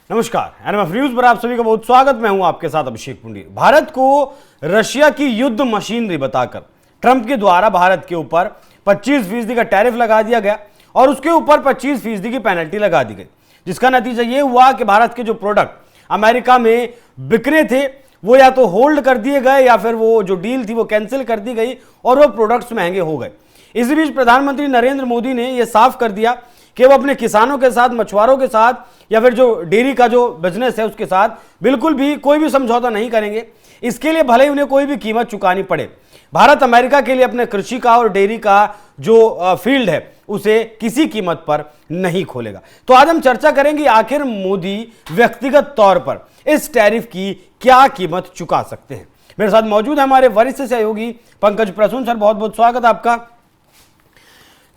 नमस्कार, NMF news पर आप सभी का बहुत स्वागत। मैं हूं आपके साथ अभिषेक पुंडीर। भारत को रशिया की युद्ध मशीनरी बताकर ट्रंप के द्वारा भारत के ऊपर 25% का टैरिफ लगा दिया गया और उसके ऊपर 25% की पेनल्टी लगा दी गई, जिसका नतीजा यह हुआ कि भारत के जो प्रोडक्ट अमेरिका में बिकने थे वो या तो होल्ड कर दिए गए या फिर वो जो डील थी वो कैंसिल कर दी गई और वो प्रोडक्ट्स महंगे हो गए। इसी बीच प्रधानमंत्री नरेंद्र मोदी ने यह साफ कर दिया कि वो अपने किसानों के साथ, मछुआरों के साथ या फिर जो डेयरी का जो बिजनेस है उसके साथ बिल्कुल भी कोई भी समझौता नहीं करेंगे। इसके लिए भले ही उन्हें कोई भी कीमत चुकानी पड़े। भारत अमेरिका के लिए अपने कृषि का और डेयरी का जो फील्ड है उसे किसी कीमत पर नहीं खोलेगा। तो आज हम चर्चा करेंगे आखिर मोदी व्यक्तिगत तौर पर इस टैरिफ की क्या कीमत चुका सकते हैं। मेरे साथ मौजूद है हमारे वरिष्ठ सहयोगी पंकज प्रसून सर, बहुत बहुत स्वागत आपका।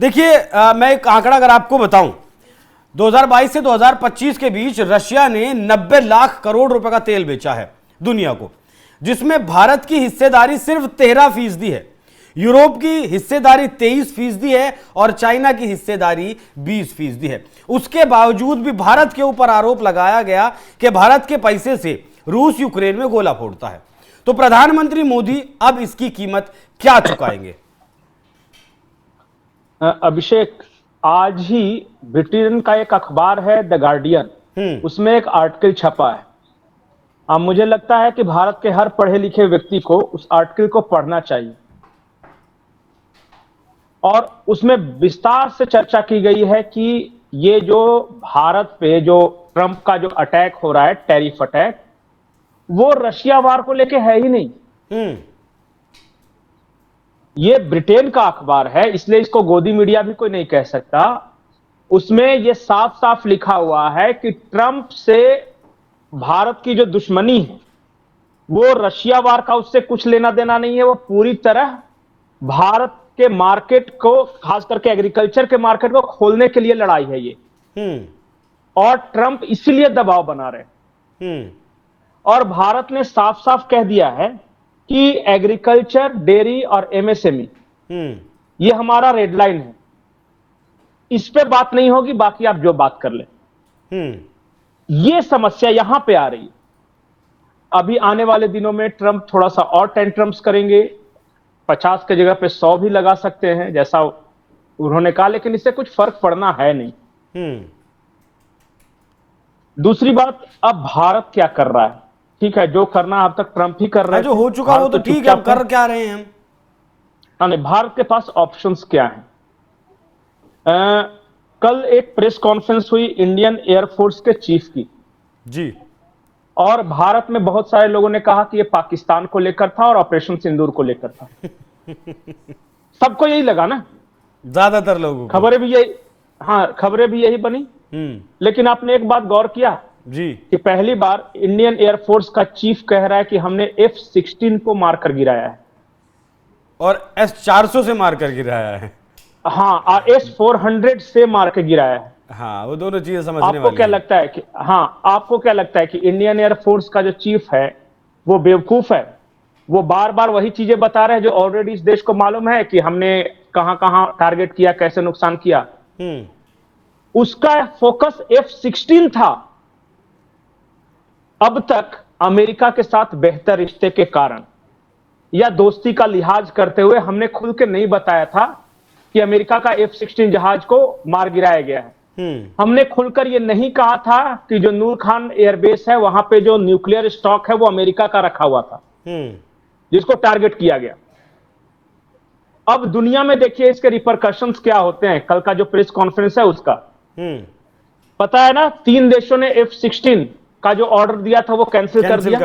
देखिए, मैं एक आंकड़ा अगर आपको बताऊं, 2022 से 2025 के बीच रशिया ने 90 लाख करोड़ रुपए का तेल बेचा है दुनिया को, जिसमें भारत की हिस्सेदारी सिर्फ 13% है, यूरोप की हिस्सेदारी 23% है और चाइना की हिस्सेदारी 20% है। उसके बावजूद भी भारत के ऊपर आरोप लगाया गया कि भारत के पैसे से रूस यूक्रेन में गोला फोड़ता है। तो प्रधानमंत्री मोदी अब इसकी कीमत क्या चुकाएंगे? अभिषेक, आज ही ब्रिटेन का एक अखबार है द गार्डियन, उसमें एक आर्टिकल छपा है। अब मुझे लगता है कि भारत के हर पढ़े लिखे व्यक्ति को उस आर्टिकल को पढ़ना चाहिए और उसमें विस्तार से चर्चा की गई है कि ये जो भारत पे जो ट्रंप का जो अटैक हो रहा है, टैरिफ अटैक, वो रशिया वार को लेके है ही नहीं। ये ब्रिटेन का अखबार है, इसलिए इसको गोदी मीडिया भी कोई नहीं कह सकता। उसमें ये साफ साफ लिखा हुआ है कि ट्रंप से भारत की जो दुश्मनी है वो रशिया वार का उससे कुछ लेना देना नहीं है। वो पूरी तरह भारत के मार्केट को, खास करके एग्रीकल्चर के मार्केट को खोलने के लिए लड़ाई है ये। और ट्रंप इसीलिए दबाव बना रहे। और भारत ने साफ साफ कह दिया है कि एग्रीकल्चर, डेयरी और एमएसएमई ये हमारा रेड लाइन है, इस पे बात नहीं होगी, बाकी आप जो बात कर ले। ये समस्या यहां पे आ रही है। अभी आने वाले दिनों में ट्रंप थोड़ा सा और टेंट्रम्स करेंगे, 50 की जगह पे 100 भी लगा सकते हैं जैसा उन्होंने कहा, लेकिन इससे कुछ फर्क पड़ना है नहीं। दूसरी बात, अब भारत क्या कर रहा है? ठीक है, जो करना अब तक ट्रंप ही कर रहे हैं, जो हो चुका वो तो ठीक है, अब कर क्या रहे हैं हम? नहीं, भारत के पास ऑप्शंस क्या हैं? कल एक प्रेस कॉन्फ्रेंस हुई इंडियन एयरफोर्स के चीफ की जी, और भारत में बहुत सारे लोगों ने कहा कि ये पाकिस्तान को लेकर था और ऑपरेशन सिंदूर को लेकर था। सबको यही लगा ना, ज्यादातर लोगों को। खबरें भी यही, हाँ, खबरें भी यही बनी। लेकिन आपने एक बात गौर किया जी कि पहली बार इंडियन एयरफोर्स का चीफ कह रहा है कि हमने F-16 को मारकर गिराया है और S-400 से मारकर गिराया है। हाँ, और S-400 से मार के गिराया है। हाँ, वो दोनों चीजें समझने वाली आपको क्या लगता है कि, हाँ, आपको क्या लगता है कि इंडियन एयरफोर्स का जो चीफ है वो बेवकूफ है? वो बार बार वही चीजें बता रहे हैं जो ऑलरेडी इस देश को मालूम है कि हमने कहां कहां टारगेट किया, कैसे नुकसान किया। उसका फोकस F-16 था। अब तक अमेरिका के साथ बेहतर रिश्ते के कारण या दोस्ती का लिहाज करते हुए हमने खुल के नहीं बताया था कि अमेरिका का F-16 जहाज को मार गिराया गया है। हमने खुलकर यह नहीं कहा था कि जो नूर खान एयरबेस है वहां पे जो न्यूक्लियर स्टॉक है वो अमेरिका का रखा हुआ था, जिसको टारगेट किया गया। अब दुनिया में देखिए इसके रिपरकशंस क्या होते हैं। कल का जो प्रेस कॉन्फ्रेंस है उसका पता है ना, 3 देशों ने F-16 का जो ऑर्डर दिया था वो कैंसिल कर दिया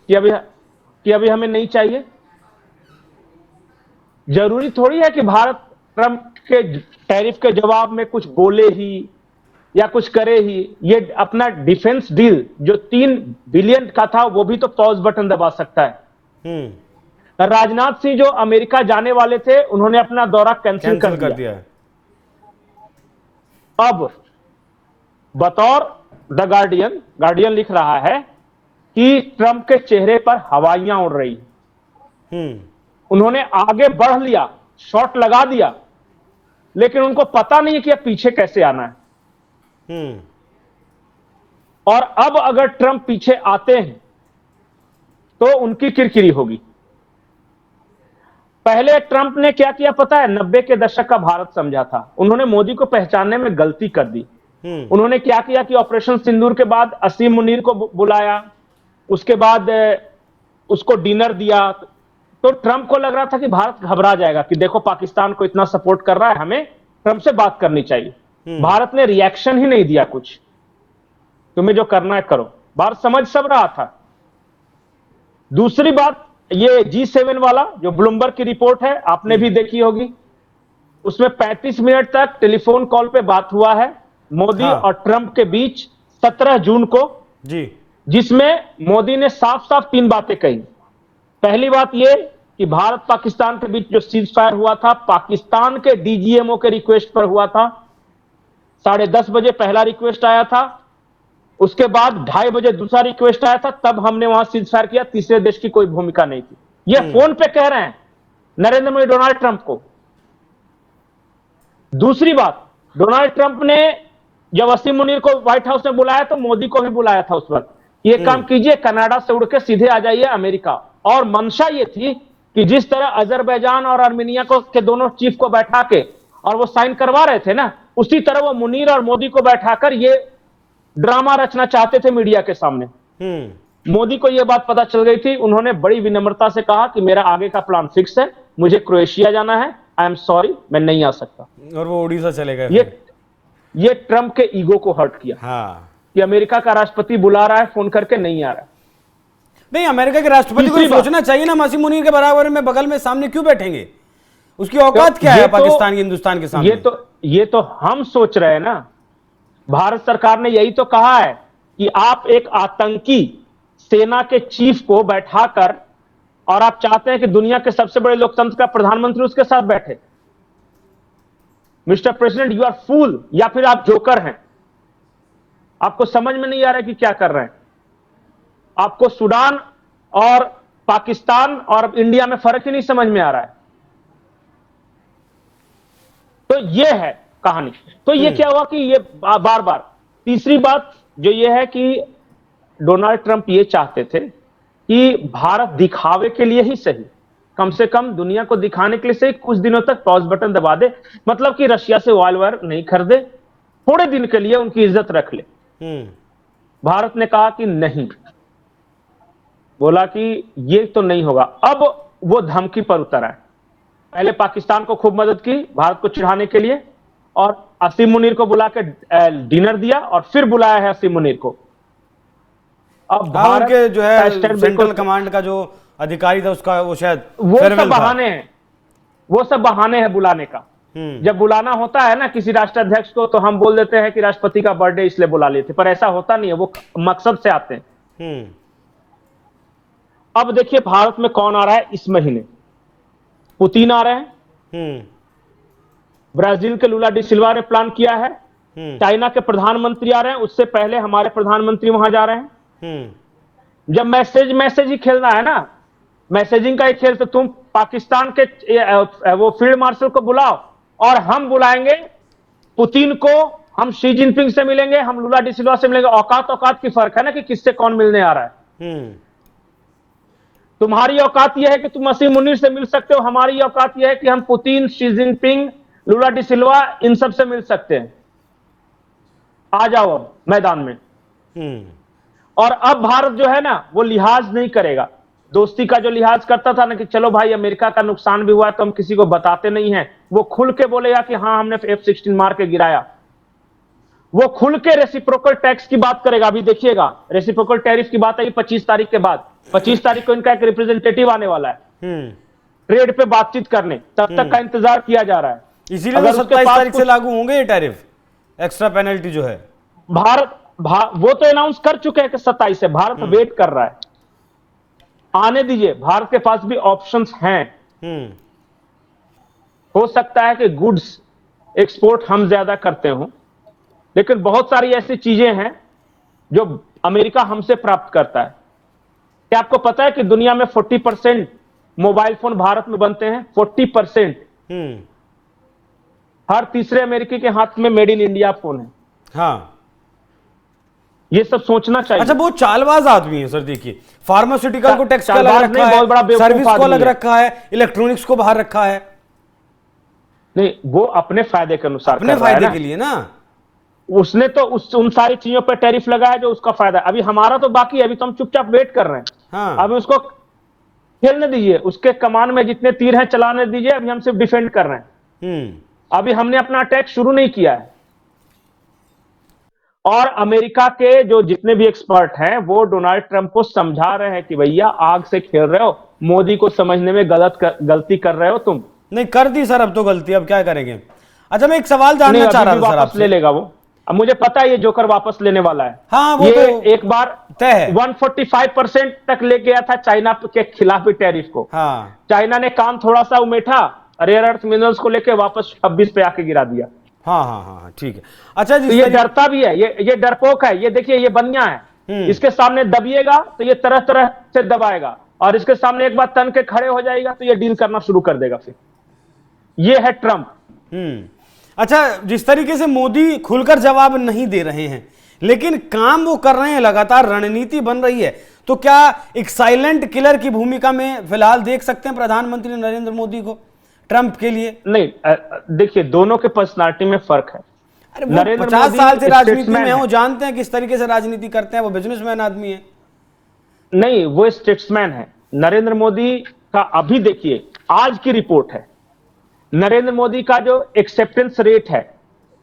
कि अभी हमें नहीं चाहिए। जरूरी थोड़ी है कि भारत ट्रंप के टैरिफ के जवाब में कुछ बोले ही या कुछ करे ही। ये अपना डिफेंस डील जो 3 बिलियन का था वो भी तो पॉज बटन दबा सकता है। राजनाथ सिंह जो अमेरिका जाने वाले थे उन्होंने अपना दौरा कैंसिल कर दिया। अब बतौर द गार्डियन लिख रहा है कि ट्रंप के चेहरे पर हवाइयां उड़ रही। उन्होंने आगे बढ़ लिया, शॉट लगा दिया, लेकिन उनको पता नहीं है कि अब पीछे कैसे आना है। और अब अगर ट्रंप पीछे आते हैं तो उनकी किरकिरी होगी। पहले ट्रंप ने क्या किया पता है? 90 के दशक का भारत समझा था। उन्होंने मोदी को पहचानने में गलती कर दी। उन्होंने क्या किया कि ऑपरेशन सिंदूर के बाद असीम मुनीर को बुलाया, उसके बाद उसको डिनर दिया। तो ट्रंप को लग रहा था कि भारत घबरा जाएगा कि देखो पाकिस्तान को इतना सपोर्ट कर रहा है, हमें ट्रंप से बात करनी चाहिए। भारत ने रिएक्शन ही नहीं दिया कुछ, तुम्हें जो करना है करो। भारत समझ सब रहा था। दूसरी बात, ये G7 वाला जो ब्लूमबर्ग की रिपोर्ट है, आपने भी देखी होगी, उसमें 35 मिनट तक टेलीफोन कॉल पे बात हुआ है मोदी और ट्रंप के बीच 17 जून को जी, जिसमें मोदी ने साफ साफ 3 बातें कही। पहली बात यह कि भारत पाकिस्तान के बीच जो सीज फायर हुआ था, पाकिस्तान के डीजीएमओ के रिक्वेस्ट पर हुआ था। 10:30 बजे पहला रिक्वेस्ट आया था, उसके बाद 2:30 बजे दूसरा रिक्वेस्ट आया था, तब हमने वहां सीज फायर किया। तीसरे देश की कोई भूमिका नहीं थी। ये फोन पे कह रहे हैं नरेंद्र मोदी डोनाल्ड ट्रंप को। दूसरी बात, डोनाल्ड ट्रंप ने जब वसीम मुनीर को व्हाइट हाउस में बुलाया तो मोदी को भी बुलाया था उस वक्त। ये काम कीजिए, कनाडा से उड़ के सीधे आ जाइए अमेरिका। और मंशा ये थी कि जिस तरह अजरबैजान और आर्मेनिया को के दोनों चीफ को बैठा के और वो साइन करवा रहे थे ना, उसी तरह वो मुनीर और मोदी को बैठाकर ये ड्रामा रचना चाहते थे मीडिया के सामने। मोदी को यह बात पता चल गई थी। उन्होंने बड़ी विनम्रता से कहा कि मेरा आगे का प्लान फिक्स है, मुझे क्रोएशिया जाना है, आई एम सॉरी, मैं नहीं आ सकता। और वो उड़ीसा चले गए। ये ट्रंप के ईगो को हर्ट किया। हाँ, कि अमेरिका का राष्ट्रपति बुला रहा है, फोन करके नहीं आ रहा। नहीं, अमेरिका के राष्ट्रपति को सोचना चाहिए ना, वसीम मुनीर के बराबर में बगल में सामने क्यों बैठेंगे? उसकी औकात क्या है पाकिस्तान की, हिंदुस्तान के सामने? ये तो हम सोच रहे हैं ना। भारत सरकार ने यही तो कहा है कि आप एक आतंकी सेना के चीफ को बैठाकर, और आप चाहते हैं कि दुनिया के सबसे बड़े लोकतंत्र का प्रधानमंत्री उसके साथ बैठे। Mister president, you are fool, या फिर आप जोकर हैं। आपको समझ में नहीं आ रहा है कि क्या कर रहे हैं। आपको सूडान और पाकिस्तान और इंडिया में फर्क ही नहीं समझ में आ रहा है। तो ये है कहानी। तो ये क्या हुआ कि ये बार बार, तीसरी बात जो ये है कि डोनाल्ड ट्रंप ये चाहते थे कि भारत दिखावे के लिए ही सही, कम से कम दुनिया को दिखाने के लिए सही, कुछ दिनों तक पॉज बटन दबा दे। मतलब कि रशिया से ऑयल वायर नहीं खरीदे, थोड़े दिन के लिए उनकी इज्जत रख ले। भारत ने कहा कि नहीं, बोला कि ये तो नहीं होगा। अब वो धमकी पर उतर आए। पहले पाकिस्तान को खूब मदद की भारत को चिढ़ाने के लिए, और असीम मुनीर को बुला के डिनर दिया, और फिर बुलाया है असीम मुनीर को। अब भारत के जो है सेंट्रल कमांड का जो अधिकारी था उसका वो शायद वो सब बहाने हैं, वो सब बहाने हैं बुलाने का। जब बुलाना होता है ना किसी राष्ट्राध्यक्ष को, तो हम बोल देते हैं कि राष्ट्रपति का बर्थडे इसलिए बुला लेते, पर ऐसा होता नहीं है, वो मकसद से आते हैं। अब देखिए भारत में कौन आ रहा है इस महीने। पुतिन आ रहे हैं, ब्राजील के लूला डी सिल्वा ने प्लान किया है, चाइना के प्रधानमंत्री आ रहे हैं, उससे पहले हमारे प्रधानमंत्री वहां जा रहे हैं। जब मैसेज ही खेलना है ना, मैसेजिंग का ही खेल, तो तुम पाकिस्तान के वो फील्ड मार्शल को बुलाओ, और हम बुलाएंगे पुतिन को, हम शी जिनपिंग से मिलेंगे, हम लूला डी सिल्वा से मिलेंगे। औकात की फर्क है ना कि किससे कौन मिलने आ रहा है। तुम्हारी औकात यह है कि तुम असीम मुनीर से मिल सकते हो, हमारी औकात यह है कि हम Putin, Xi Jinping, Lula da Silva, इन सब से मिल सकते हैं। आ जाओ अब मैदान में। और अब भारत जो है ना वो लिहाज नहीं करेगा। दोस्ती का जो लिहाज करता था ना कि चलो भाई अमेरिका का नुकसान भी हुआ है तो हम किसी को बताते नहीं हैं, वो खुल के बोलेगा कि हाँ हमने F-16 मार के गिराया। वो खुल के रेसिप्रोकल टैक्स की बात करेगा। अभी देखिएगा रेसिप्रोकल टैरिफ की बात आई 25 तारीख के बाद। 25 तारीख को इनका एक रिप्रेजेंटेटिव आने वाला है ट्रेड पे बातचीत करने, तब तक का इंतजार किया जा रहा है। इसीलिए 27 तारीख से लागू होंगे ये टैरिफ, एक्स्ट्रा पेनल्टी जो है। भारत वो तो अनाउंस कर चुके हैं कि 27 से, भारत वेट कर रहा है। आने दीजिए, भारत के पास भी ऑप्शंस हैं। हो सकता है कि गुड्स एक्सपोर्ट हम ज्यादा करते हो, लेकिन बहुत सारी ऐसी चीजें हैं जो अमेरिका हमसे प्राप्त करता है। क्या आपको पता है कि दुनिया में 40% मोबाइल फोन भारत में बनते हैं? 40%। हर तीसरे अमेरिकी के हाथ में मेड इन इंडिया फोन है। हाँ, ये सब सोचना चाहिए। अच्छा, बहुत चालबाज आदमी है सर। देखिए, फार्मास्यूटिकल को टैक्स का अलग चालबाज रखा नहीं, बहुत बड़ा है, बेवकूफ सर्विस को आदमी अलग है। रखा है, इलेक्ट्रॉनिक्स को बाहर रखा है। नहीं, वो अपने फायदे के अनुसार अपने कर रहा है फायदे ना। के लिए ना। उसने तो उन सारी चीजों पर टैरिफ लगाया जो उसका फायदा है। अभी हमारा तो बाकी है, अभी तो हम चुपचाप वेट कर रहे हैं। हाँ। अभी उसको खेलने दीजिए, उसके कमान में जितने तीर हैं चलाने दीजिए। अभी हम सिर्फ डिफेंड कर रहे हैं। अभी हमने अपना अटैक शुरू नहीं किया है। और अमेरिका के जो जितने भी एक्सपर्ट हैं वो डोनाल्ड ट्रंप को समझा रहे हैं कि भैया आग से खेल रहे हो, मोदी को समझने में गलती कर रहे हो तुम। नहीं, कर दी सर अब तो गलती, अब क्या करेंगे। अच्छा, मैं एक सवाल नहीं, जानना चाह अभी रहा भी था सर वापस ले आपसे। लेगा वो। अब मुझे पता है ये जोकर वापस लेने वाला है। हाँ, वो ये तो एक बार तय है। 145% तक ले गया था चाइना के खिलाफ भी टैरिफ को। हाँ चाइना ने काम थोड़ा सा उमेठा, रेयर अर्थ मिनरल्स को लेकर वापस 26 पे आके गिरा दिया। हाँ हाँ हाँ, ठीक है। अच्छा, तो जिस ये तरीके डरता भी है, ये डरपोक है। ये देखिए, ये बनिया है। इसके सामने दबिएगा तो ये तरह तरह से दबाएगा, और इसके सामने एक बार तन के खड़े हो जाएगा तो ये डील करना शुरू कर देगा। फिर ये है ट्रंप। अच्छा, जिस तरीके से मोदी खुलकर जवाब नहीं दे रहे हैं, लेकिन काम वो कर रहे हैं, लगातार रणनीति बन रही है, तो क्या एक साइलेंट किलर की भूमिका में फिलहाल देख सकते हैं प्रधानमंत्री नरेंद्र मोदी को ट्रंप के लिए? नहीं, देखिए, दोनों के पर्सनालिटी में फर्क है। अरे, वो 50 साल से राजनीति में है, वो जानते हैं किस तरीके से राजनीति करते हैं, वो बिजनेसमैन आदमी है। नहीं, वो स्टेट्समैन है। नरेंद्र मोदी का अभी देखिए, आज की रिपोर्ट है, नरेंद्र मोदी का जो एक्सेप्टेंस रेट है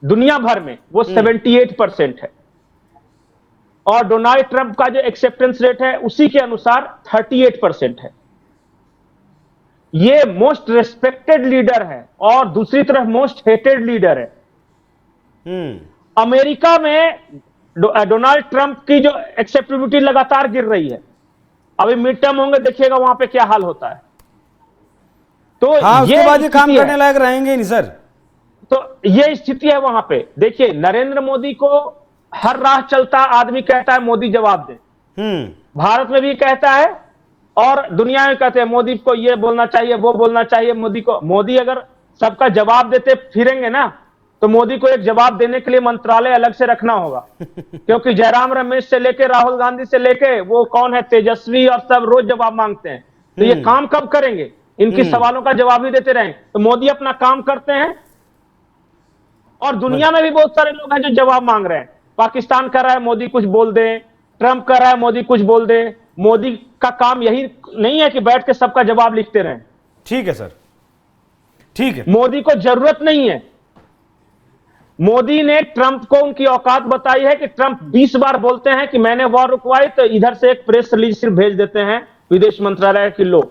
दुनिया भर में वो 78% है, और डोनाल्ड ट्रंप का जो एक्सेप्टेंस रेट है उसी के अनुसार 38% है। ये मोस्ट रेस्पेक्टेड लीडर है और दूसरी तरफ मोस्ट हेटेड लीडर है। अमेरिका में डोनाल्ड ट्रंप की जो एक्सेप्टेबिलिटी लगातार गिर रही है। अभी मिड टर्म होंगे, देखिएगा वहां पे क्या हाल होता है। तो हाँ, उसके बाद ये काम स्थिति करने लायक रहेंगे नहीं सर। तो ये स्थिति है वहां पे। देखिए, नरेंद्र मोदी को हर राह चलता आदमी कहता है मोदी जवाब दे। भारत में भी कहता है और दुनिया में कहते हैं मोदी को ये बोलना चाहिए, वो बोलना चाहिए। मोदी अगर सबका जवाब देते फिरेंगे ना, तो मोदी को एक जवाब देने के लिए मंत्रालय अलग से रखना होगा। क्योंकि जयराम रमेश से लेके राहुल गांधी से लेके वो कौन है तेजस्वी, और सब रोज जवाब मांगते हैं। तो ये काम कब करेंगे? इनकी सवालों का जवाब ही देते रहें। तो मोदी अपना काम करते हैं, और दुनिया में भी बहुत सारे लोग हैं जो जवाब मांग रहे हैं। पाकिस्तान कर रहा है मोदी कुछ बोल दे, ट्रंप कर रहा है मोदी कुछ बोल दे। मोदी का काम यही नहीं है कि बैठ के सबका जवाब लिखते रहें। ठीक है सर, ठीक है। मोदी को जरूरत नहीं है। मोदी ने ट्रंप को उनकी औकात बताई है कि ट्रंप 20 बार बोलते हैं कि मैंने वॉर रुकवाई, तो इधर से एक प्रेस रिलीज सिर्फ भेज देते हैं विदेश मंत्रालय की, लो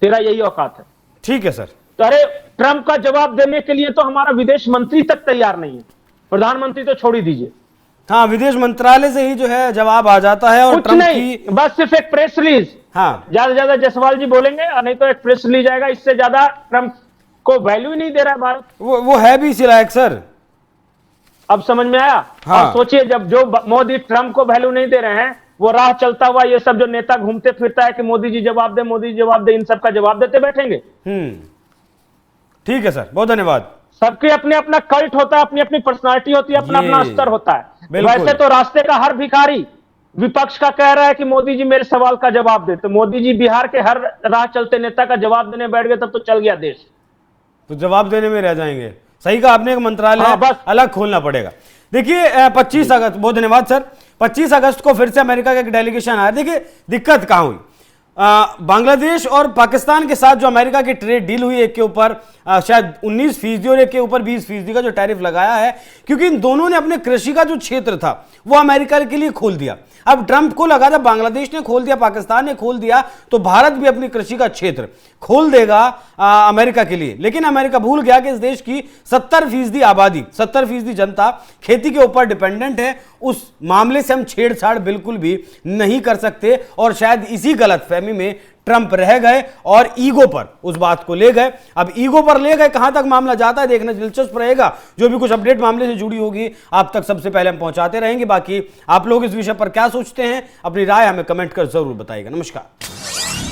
तेरा यही औकात है। ठीक है सर। तो अरे, ट्रंप का जवाब देने के लिए तो हमारा विदेश मंत्री तक तैयार नहीं है, प्रधानमंत्री तो छोड़ ही दीजिए। हाँ, विदेश मंत्रालय से ही जो है जवाब आ जाता है, और कुछ ट्रंप नहीं, की बस सिर्फ एक प्रेस रिलीज। हाँ, ज्यादा से ज्यादा जायसवाल जी बोलेंगे, और नहीं तो एक प्रेस रिलीज आएगा। इससे ज्यादा ट्रंप को वैल्यू ही नहीं दे रहा है भारत। वो है भी इसी लायक सर। अब समझ में आया? हाँ। और सोचिए, जब जो मोदी ट्रंप को वैल्यू नहीं दे रहे हैं, वो राह चलता हुआ ये सब जो नेता घूमते फिरता है कि मोदी जी जवाब दे, मोदी जी जवाब दे, इन सब का जवाब देते बैठेंगे। ठीक है सर, बहुत धन्यवाद। सबके अपने अपना कल्ट होता है, अपनी अपनी पर्सनालिटी होती है, अपना अपना स्तर होता है। बिल्कुल। वैसे तो रास्ते का हर भिखारी विपक्ष का कह रहा है कि मोदी जी मेरे सवाल का जवाब दे, तो मोदी जी बिहार के हर राह चलते नेता का जवाब देने बैठ गए, तब तो चल गया देश। तो जवाब देने में रह जाएंगे। सही कहा आपने, एक मंत्रालय हाँ, बस। अलग खोलना पड़ेगा। देखिए, 25 अगस्त, बहुत धन्यवाद सर। 25 अगस्त को फिर से अमेरिका का एक डेलीगेशन आया। देखिए, दिक्कत कहां हुई, बांग्लादेश और पाकिस्तान के साथ जो अमेरिका की ट्रेड डील हुई, एक के ऊपर शायद 19% और एक के ऊपर 20% का जो टैरिफ लगाया है, क्योंकि इन दोनों ने अपने कृषि का जो क्षेत्र था वो अमेरिका के लिए खोल दिया। अब ट्रंप को लगा था बांग्लादेश ने खोल दिया, पाकिस्तान ने खोल दिया, तो भारत भी अपनी कृषि का क्षेत्र खोल देगा अमेरिका के लिए। लेकिन अमेरिका भूल गया कि इस देश की 70% आबादी, 70% जनता खेती के ऊपर डिपेंडेंट है। उस मामले से हम छेड़छाड़ बिल्कुल भी नहीं कर सकते, और शायद इसी गलतफहमी में ट्रंप रह गए और ईगो पर उस बात को ले गए। अब ईगो पर ले गए, कहां तक मामला जाता है देखना दिलचस्प रहेगा। जो भी कुछ अपडेट मामले से जुड़ी होगी आप तक सबसे पहले हम पहुंचाते रहेंगे। बाकी आप लोग इस विषय पर क्या सोचते हैं, अपनी राय हमें कमेंट कर जरूर बताइएगा। नमस्कार।